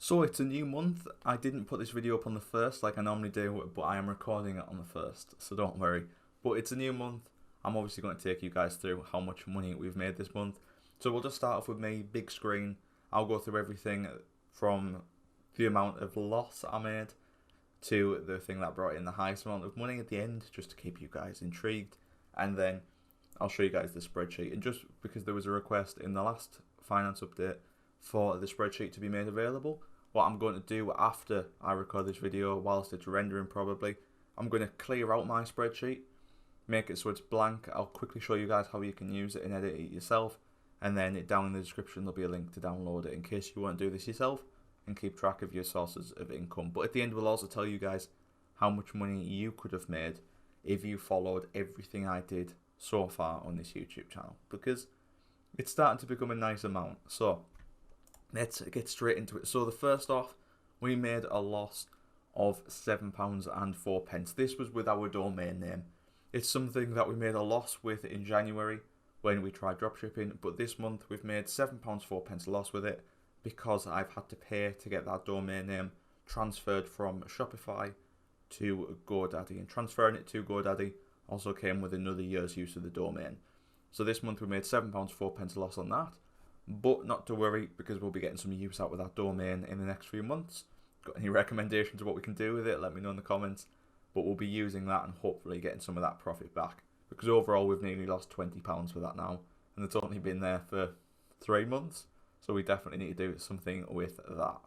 So it's a new month. I didn't put this video up on the 1st like I normally do, but I am recording it on the 1st, so don't worry. But it's a new month. I'm obviously going to take you guys through how much money we've made this month. So we'll just start off with me, big screen. I'll go through everything from the amount of loss I made to the thing that brought in the highest amount of money at the end, just to keep you guys intrigued. And then I'll show you guys the spreadsheet. And just because there was a request in the last finance update for the spreadsheet to be made available, what I'm going to do after I record this video, whilst it's rendering probably, I'm going to clear out my spreadsheet, make it so it's blank. I'll quickly show you guys how you can use it and edit it yourself, and then down in the description there'll be a link to download it in case you want to do this yourself and keep track of your sources of income. But at the end we'll also tell you guys how much money you could have made if you followed everything I did so far on this YouTube channel, because it's starting to become a nice amount. So let's get straight into it. So the first off, we made a loss of £7.04. This was with our domain name. It's something that we made a loss with in January when we tried dropshipping, but this month we've made £7.04 loss with it because I've had to pay to get that domain name transferred from Shopify to GoDaddy, and transferring it to GoDaddy also came with another year's use of the domain. So this month we made £7.04 loss on that. But not to worry, because we'll be getting some use out with that domain in the next few months. Got any recommendations of what we can do with it, let me know in the comments. But we'll be using that and hopefully getting some of that profit back, because overall we've nearly lost £20 for that now, and it's only been there for 3 months, so we definitely need to do something with that.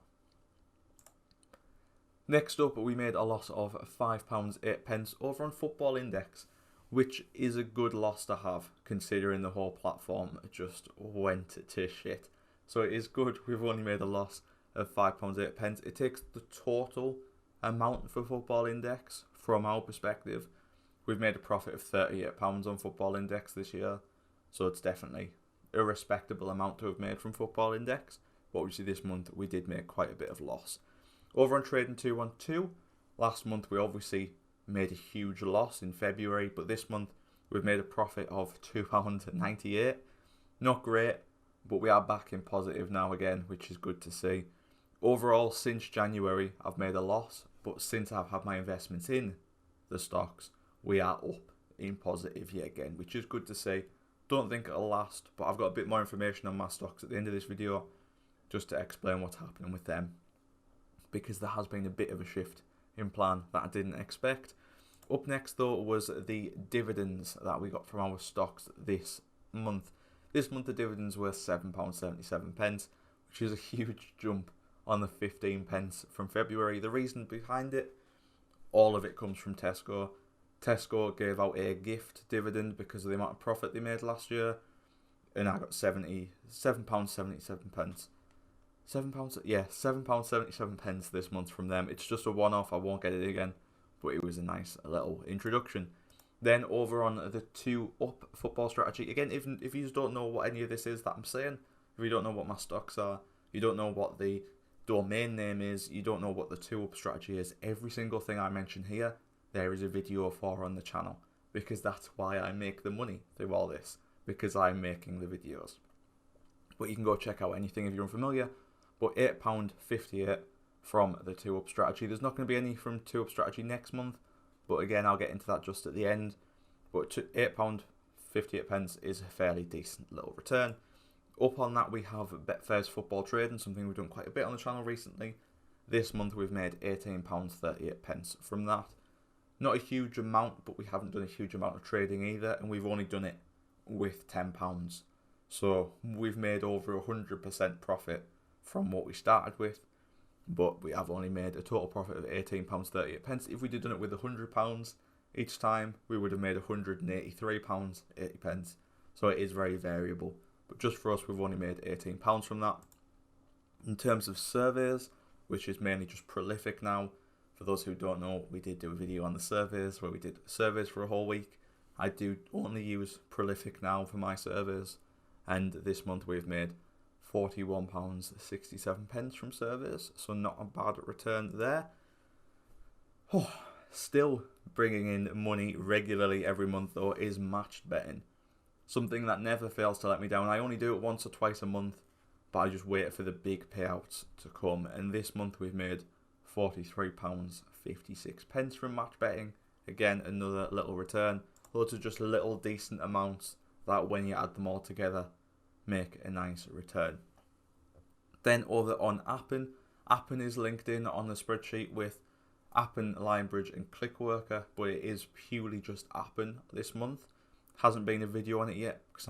Next up, we made a loss of £5.08 over on Football Index, which is a good loss to have considering the whole platform just went to shit. So it is good. We've only made a loss of £5.08. It takes the total amount for Football Index from our perspective. We've made a profit of £38 on Football Index this year, so it's definitely a respectable amount to have made from Football Index. But obviously this month we did make quite a bit of loss. Over on Trading 212, last month we obviously made a huge loss in February, but this month we've made a profit of £2.98. Not great, but we are back in positive now again, which is good to see. Overall, since January I've made a loss, but since I've had my investments in the stocks, we are up in positive yet again, which is good to see. Don't think it'll last, but I've got a bit more information on my stocks at the end of this video just to explain what's happening with them, because there has been a bit of a shift in plan that I didn't expect. Up next though was the dividends that we got from our stocks this month. This month the dividends were £7.77, which is a huge jump on the 15p from February. The reason behind it, all of it comes from Tesco. Tesco gave out a gift dividend because of the amount of profit they made last year, and I got £7.77. £7.77 this month from them. It's just a one-off, I won't get it again, but it was a nice little introduction. Then over on the 2up football strategy, again, if you don't know what any of this is that I'm saying, if you don't know what my stocks are, you don't know what the domain name is, you don't know what the 2up strategy is, every single thing I mention here, there is a video for on the channel, because that's why I make the money through all this, because I'm making the videos. But you can go check out anything if you're unfamiliar. But £8.58 from the 2up strategy. There's not going to be any from 2up strategy next month, but again I'll get into that just at the end. But £8.58 is a fairly decent little return. Up on that we have Betfair's football trading, something we've done quite a bit on the channel recently. This month we've made £18.38 from that. Not a huge amount, but we haven't done a huge amount of trading either, and we've only done it with £10. So we've made over 100% profit from what we started with, but we have only made a total profit of £18.38. If we did done it with £100 each time, we would have made £183.80. So it is very variable, but just for us we've only made £18 from that. In terms of surveys, which is mainly just Prolific now, for those who don't know, we did do a video on the surveys where we did surveys for a whole week. I do only use Prolific now for my surveys, and this month we've made £41.67 from surveys, so not a bad return there. Still bringing in money regularly every month though is matched betting, something that never fails to let me down. I only do it once or twice a month, but I just wait for the big payouts to come. And this month we've made £43.56 from match betting. Again, another little return. Loads of just little decent amounts that when you add them all together make a nice return. Then over on Appen. Appen is linked in on the spreadsheet with Appen, Lionbridge and Clickworker, but it is purely just Appen this month. Hasn't been a video on it yet because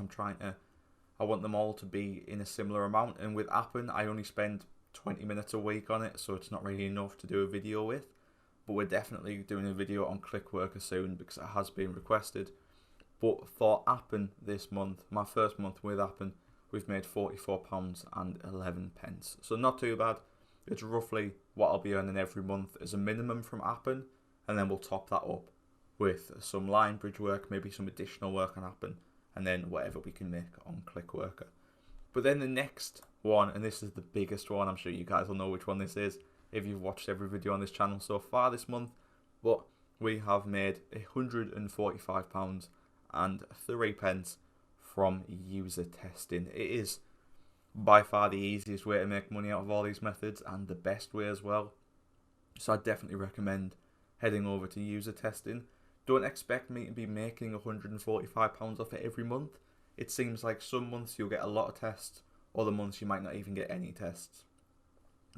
I want them all to be in a similar amount, and with Appen I only spend 20 minutes a week on it, so it's not really enough to do a video with. But we're definitely doing a video on Clickworker soon because it has been requested. But for Appen this month, my first month with Appen, we've made £44.11. So not too bad. It's roughly what I'll be earning every month as a minimum from Appen, and then we'll top that up with some Lionbridge work, maybe some additional work on Appen, and then whatever we can make on Clickworker. But then the next one, and this is the biggest one, I'm sure you guys will know which one this is if you've watched every video on this channel so far this month, but we have made £145.03 from user testing. It is by far the easiest way to make money out of all these methods, and the best way as well. So I definitely recommend heading over to user testing. Don't expect me to be making £145 off it every month. It seems like some months you'll get a lot of tests, other months you might not even get any tests.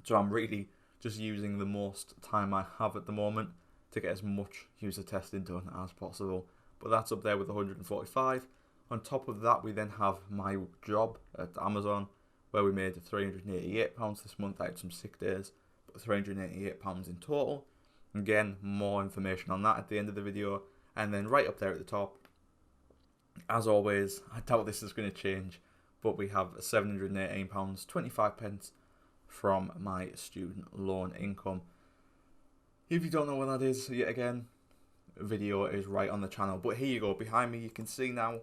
So I'm really just using the most time I have at the moment to get as much user testing done as possible. But that's up there with 145. On top of that, we then have my job at Amazon, where we made £388 this month. I had some sick days, but £388 in total. Again, more information on that at the end of the video. And then right up there at the top, as always, I doubt this is going to change, but we have £718.25 from my student loan income. If you don't know what that is, yet again, video is right on the channel. But here you go, behind me you can see now,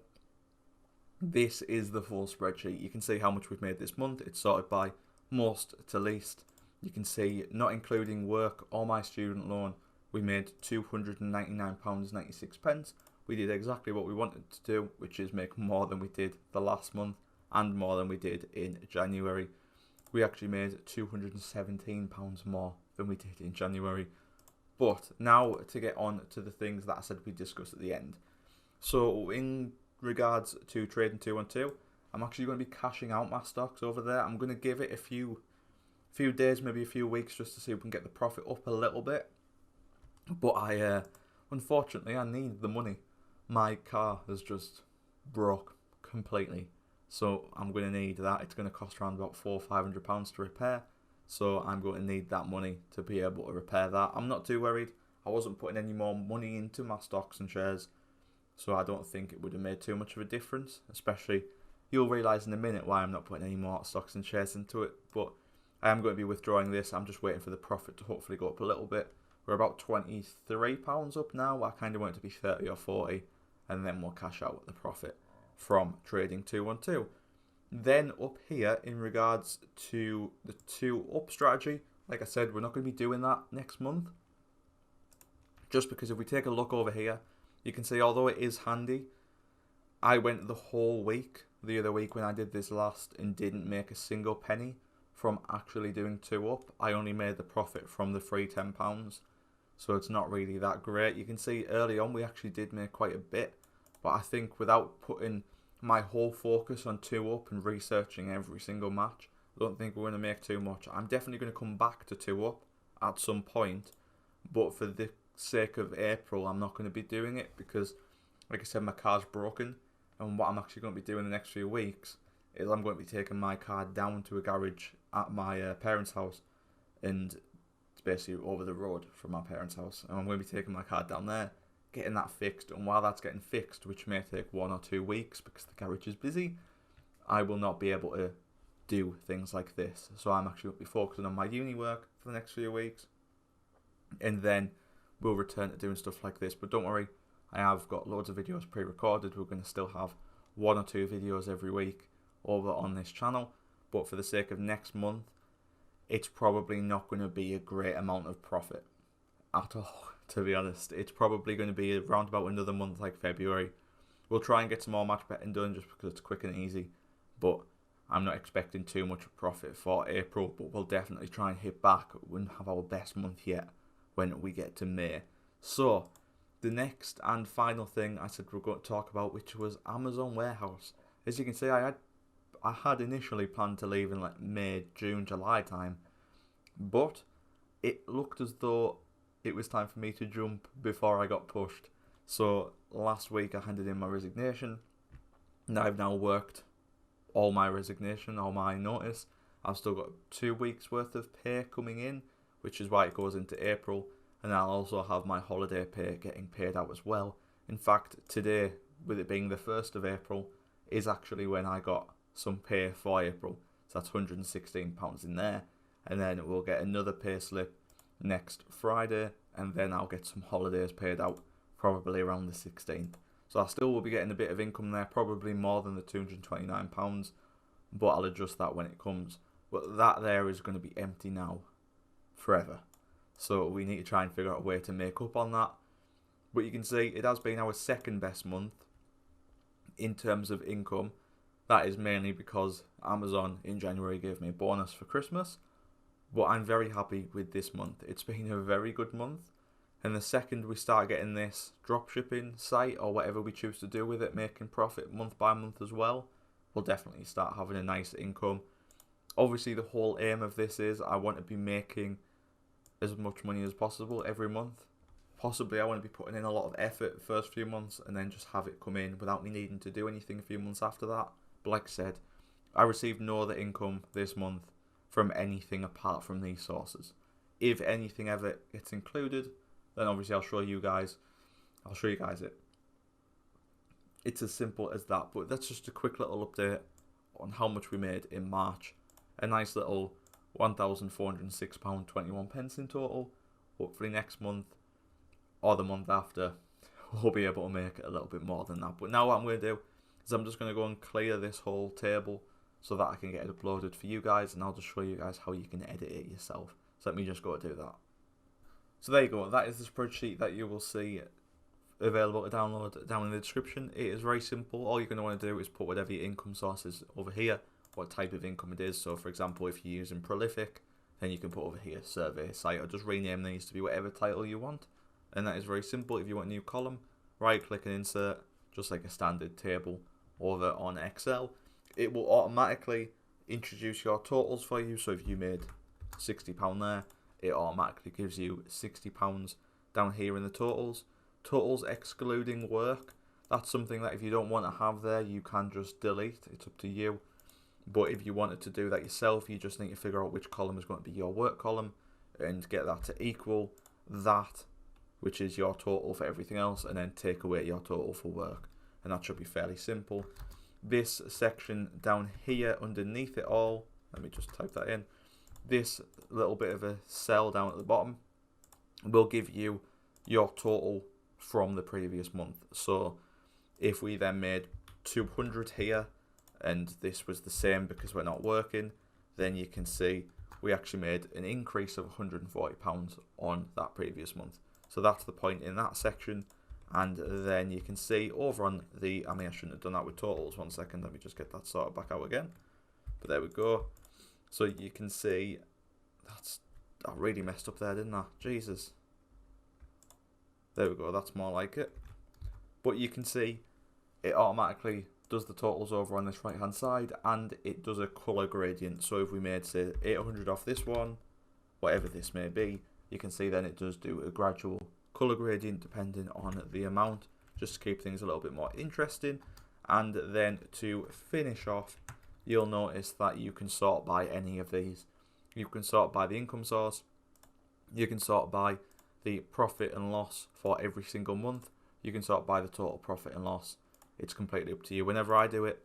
this is the full spreadsheet. You can see how much we've made this month. It's sorted by most to least. You can see, not including work or my student loan, we made £299.96. We did exactly what we wanted to do, which is make more than we did the last month and more than we did in January. We actually made £217 more than we did in January. But now to get on to the things that I said we'd discuss at the end. So in regards to trading 212, I'm actually going to be cashing out my stocks over there. I'm going to give it a few days, maybe a few weeks, just to see if we can get the profit up a little bit. But unfortunately, I need the money. My car has just broke completely, so I'm going to need that. It's going to cost around about £400 or £500 to repair, so I'm going to need that money to be able to repair that. I'm not too worried. I wasn't putting any more money into my stocks and shares, so I don't think it would have made too much of a difference. Especially, you'll realise in a minute why I'm not putting any more stocks and shares into it, but I am going to be withdrawing this. I'm just waiting for the profit to hopefully go up a little bit. We're about £23 up now. I kind of want it to be 30 or 40, and then we'll cash out the profit from trading 212. Then up here, in regards to the 2-up strategy, like I said, we're not going to be doing that next month. Just because if we take a look over here, you can see, although it is handy, I went the whole week, the other week when I did this last, and didn't make a single penny from actually doing 2-up. I only made the profit from the free £10. So it's not really that great. You can see early on we actually did make quite a bit, but I think without putting my whole focus on 2-up and researching every single match, I don't think we're going to make too much. I'm definitely going to come back to 2-up at some point, but for the sake of April, I'm not going to be doing it because, like I said, my car's broken, and what I'm actually going to be doing the next few weeks is I'm going to be taking my car down to a garage at my parents' house, and it's basically over the road from my parents' house, and I'm going to be taking my car down there, getting that fixed, and while that's getting fixed, which may take 1 or 2 weeks because the garage is busy, I will not be able to do things like this. So I'm actually going to be focusing on my uni work for the next few weeks, and then we'll return to doing stuff like this. But don't worry, I have got loads of videos pre-recorded. We're going to still have 1 or 2 videos every week over on this channel, but for the sake of next month, it's probably not going to be a great amount of profit at all, to be honest. It's probably going to be around about another month like February. We'll try and get some more match betting done just because it's quick and easy, but I'm not expecting too much profit for April, but we'll definitely try and hit back and have our best month yet when we get to May. So, the next and final thing I said we're going to talk about, which was Amazon warehouse. As you can see, I had initially planned to leave in like May, June, July time, but it looked as though it was time for me to jump before I got pushed. So last week I handed in my resignation, and I've now worked all my resignation, all my notice. I've still got 2 weeks worth of pay coming in, which is why it goes into April, and I'll also have my holiday pay getting paid out as well. In fact, today, with it being the 1st of April, is actually when I got some pay for April. So that's £116 in there, and then we'll get another pay slip next Friday, and then I'll get some holidays paid out probably around the 16th. So I still will be getting a bit of income there, probably more than the £229, but I'll adjust that when it comes. But that there is going to be empty now forever. So we need to try and figure out a way to make up on that. But you can see it has been our second best month in terms of income. That is mainly because Amazon in January gave me a bonus for Christmas. But I'm very happy with this month. It's been a very good month. And the second we start getting this dropshipping site or whatever we choose to do with it, making profit month by month as well, we'll definitely start having a nice income. Obviously the whole aim of this is I want to be making as much money as possible every month. Possibly I want to be putting in a lot of effort the first few months and then just have it come in without me needing to do anything a few months after that. But like I said, I received no other income this month from anything apart from these sources. If anything ever gets included, then obviously I'll show you guys it. It's as simple as that, but that's just a quick little update on how much we made in March. A nice little £1,406.21 in total. Hopefully next month or the month after we'll be able to make it a little bit more than that. But now what I'm going to do is I'm just going to go and clear this whole table so that I can get it uploaded for you guys, and I'll just show you guys how you can edit it yourself. So let me just go do that. So there you go, that is the spreadsheet that you will see available to download down in the description. It is very simple. All you're going to want to do is put whatever your income source is over here, what type of income it is. So for example, if you're using Prolific, then you can put over here survey site, or just rename these to be whatever title you want. And that is very simple. If you want a new column, right click and insert, just like a standard table over on Excel. It will automatically introduce your totals for you. So if you made £60 there, it automatically gives you £60 down here in the totals. Totals excluding work, that's something that if you don't want to have there, you can just delete. It's up to you. But if you wanted to do that yourself, you just need to figure out which column is going to be your work column and get that to equal that, which is your total for everything else, and then take away your total for work. And that should be fairly simple. This section down here underneath it all, let me just type that in. This little bit of a cell down at the bottom will give you your total from the previous month. So if we then made 200 here and this was the same because we're not working, then you can see we actually made an increase of £140 on that previous month. So that's the point in that section. And then you can see over on the, I shouldn't have done that with totals. 1 second, let me just get that sorted back out again. But there we go. So you can see, I really messed up there, didn't I? Jesus. There we go, that's more like it. But you can see it automatically does the totals over on this right hand side, and it does a colour gradient. So if we made, say, 800 off this one, whatever this may be, you can see then it does do a gradual colour gradient depending on the amount, just to keep things a little bit more interesting. And then to finish off, you'll notice that you can sort by any of these. You can sort by the income source, you can sort by the profit and loss for every single month, you can sort by the total profit and loss. It's completely up to you. Whenever I do it,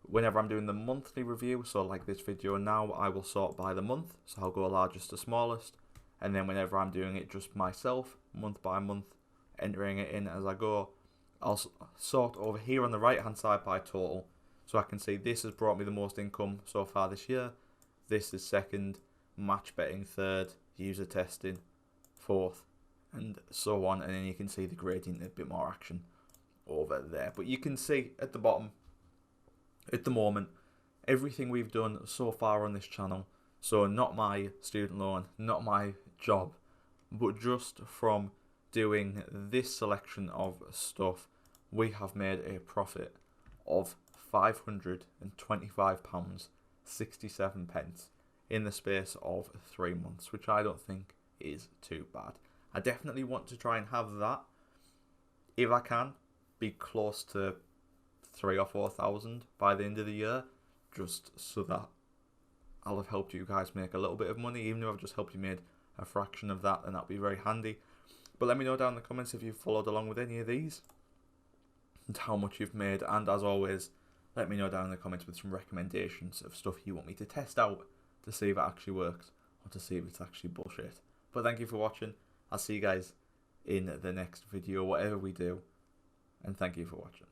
whenever I'm doing the monthly review, so like this video now, I will sort by the month, so I'll go largest to smallest. And then whenever I'm doing it just myself, month by month, entering it in as I go, I'll sort over here on the right hand side by total. So I can see this has brought me the most income so far this year. This is second, match betting third, user testing fourth, and so on. And then you can see the gradient, a bit more action over there. But you can see at the bottom, at the moment, everything we've done so far on this channel, so not my student loan, not my job, but just from doing this selection of stuff, we have made a profit of £525.67 in the space of 3 months, which I don't think is too bad. I definitely want to try and have that, if I can, be close to 3,000 or 4,000 by the end of the year, just so that I'll have helped you guys make a little bit of money. Even if I've just helped you made a fraction of that, then that'll be very handy. But let me know down in the comments if you've followed along with any of these and how much you've made. And as always, let me know down in the comments with some recommendations of stuff you want me to test out to see if it actually works or to see if it's actually bullshit. But thank you for watching. I'll see you guys in the next video, whatever we do. And thank you for watching.